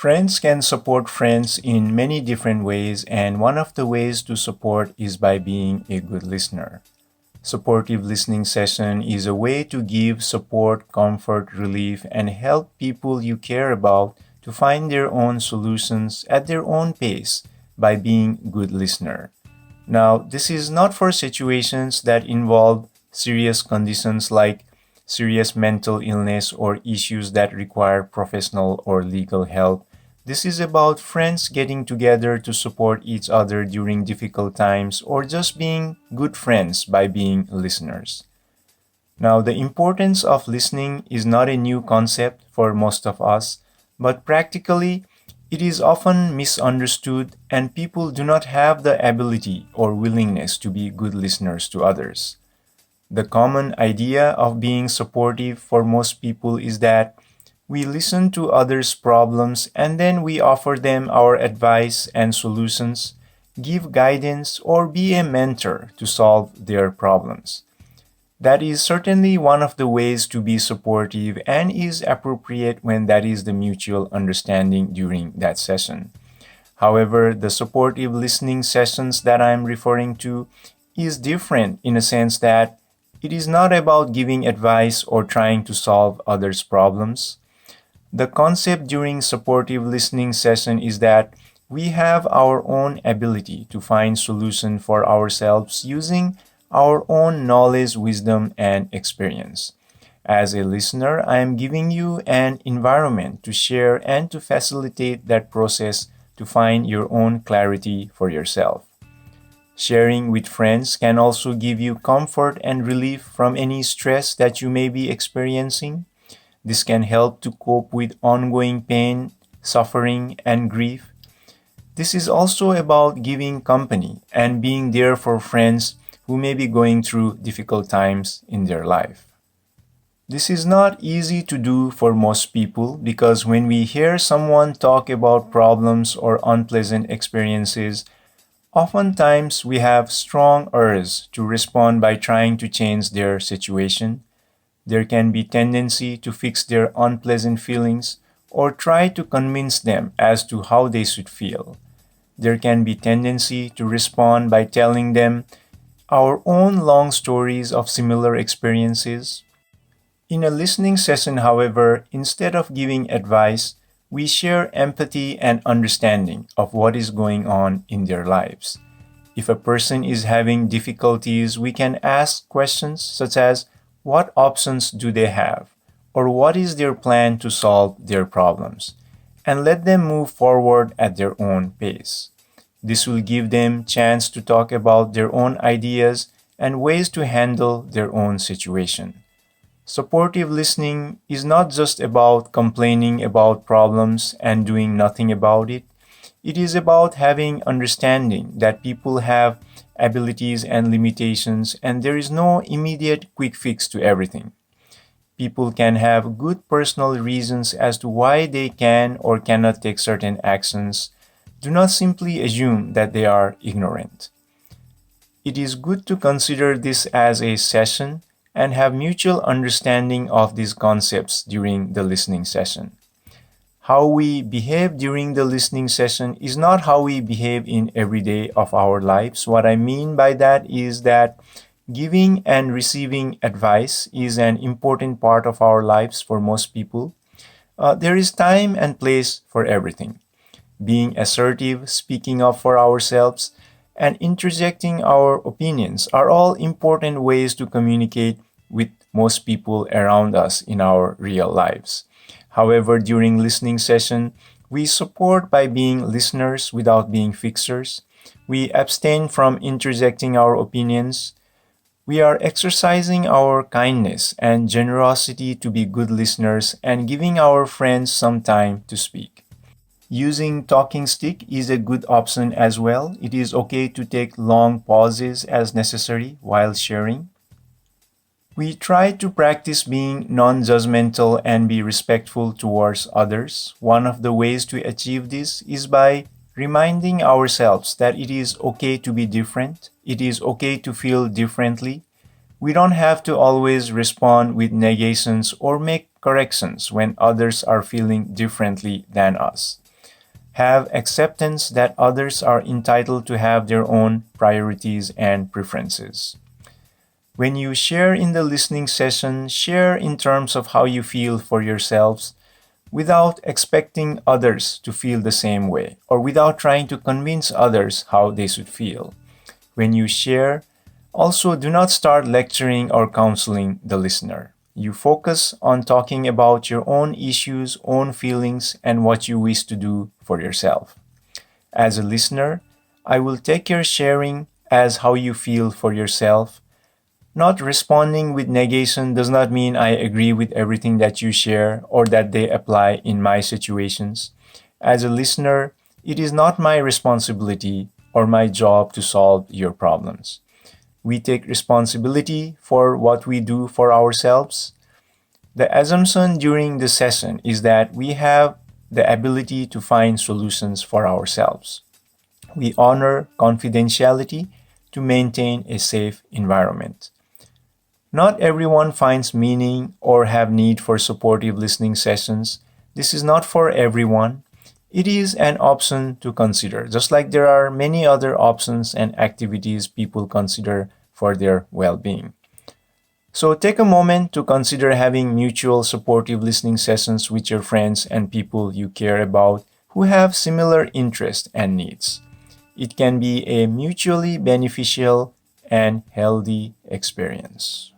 Friends can support friends in many different ways, and one of the ways to support is by being a good listener. Supportive listening session is a way to give support, comfort, relief, and help people you care about to find their own solutions at their own pace by being good listener. Now, this is not for situations that involve serious conditions like serious mental illness or issues that require professional or legal help. This is about friends getting together to support each other during difficult times or just being good friends by being listeners. Now, the importance of listening is not a new concept for most of us, but practically, it is often misunderstood, and people do not have the ability or willingness to be good listeners to others. The common idea of being supportive for most people is that we listen to others' problems and then we offer them our advice and solutions, give guidance, or be a mentor to solve their problems. That is certainly one of the ways to be supportive and is appropriate when that is the mutual understanding during that session. However, the supportive listening sessions that I'm referring to is different in a sense that it is not about giving advice or trying to solve others' problems. The concept during supportive listening session is that we have our own ability to find solution for ourselves using our own knowledge, wisdom, and experience. As a listener, I am giving you an environment to share and to facilitate that process to find your own clarity for yourself. Sharing with friends can also give you comfort and relief from any stress that you may be experiencing. This can help to cope with ongoing pain, suffering, and grief. This is also about giving company and being there for friends who may be going through difficult times in their life. This is not easy to do for most people because when we hear someone talk about problems or unpleasant experiences, oftentimes we have strong urges to respond by trying to change their situation. There can be tendency to fix their unpleasant feelings or try to convince them as to how they should feel. There can be tendency to respond by telling them our own long stories of similar experiences. In a listening session, however, instead of giving advice, we share empathy and understanding of what is going on in their lives. If a person is having difficulties, we can ask questions such as, what options do they have? Or what is their plan to solve their problems? And let them move forward at their own pace. This will give them chance to talk about their own ideas and ways to handle their own situation. Supportive listening is not just about complaining about problems and doing nothing about it. It is about having understanding that people have abilities and limitations and there is no immediate quick fix to everything. People can have good personal reasons as to why they can or cannot take certain actions. Do not simply assume that they are ignorant. It is good to consider this as a session and have mutual understanding of these concepts during the listening session. How we behave during the listening session is not how we behave in every day of our lives. What I mean by that is that giving and receiving advice is an important part of our lives for most people. There is time and place for everything. Being assertive, speaking up for ourselves, and interjecting our opinions are all important ways to communicate with most people around us in our real lives. However, during listening session, we support by being listeners without being fixers. We abstain from interjecting our opinions. We are exercising our kindness and generosity to be good listeners and giving our friends some time to speak. Using talking stick is a good option as well. It is okay to take long pauses as necessary while sharing. We try to practice being non-judgmental and be respectful towards others. One of the ways to achieve this is by reminding ourselves that it is okay to be different. It is okay to feel differently. We don't have to always respond with negations or make corrections when others are feeling differently than us. Have acceptance that others are entitled to have their own priorities and preferences. When you share in the listening session, share in terms of how you feel for yourselves without expecting others to feel the same way or without trying to convince others how they should feel. When you share, also do not start lecturing or counseling the listener. You focus on talking about your own issues, own feelings, and what you wish to do for yourself. As a listener, I will take your sharing as how you feel for yourself. Not responding with negation does not mean I agree with everything that you share or that they apply in my situations. As a listener, it is not my responsibility or my job to solve your problems. We take responsibility for what we do for ourselves. The assumption during the session is that we have the ability to find solutions for ourselves. We honor confidentiality to maintain a safe environment. Not everyone finds meaning or have need for supportive listening sessions. This is not for everyone. It is an option to consider, just like there are many other options and activities people consider for their well-being. So take a moment to consider having mutual supportive listening sessions with your friends and people you care about who have similar interests and needs. It can be a mutually beneficial and healthy experience.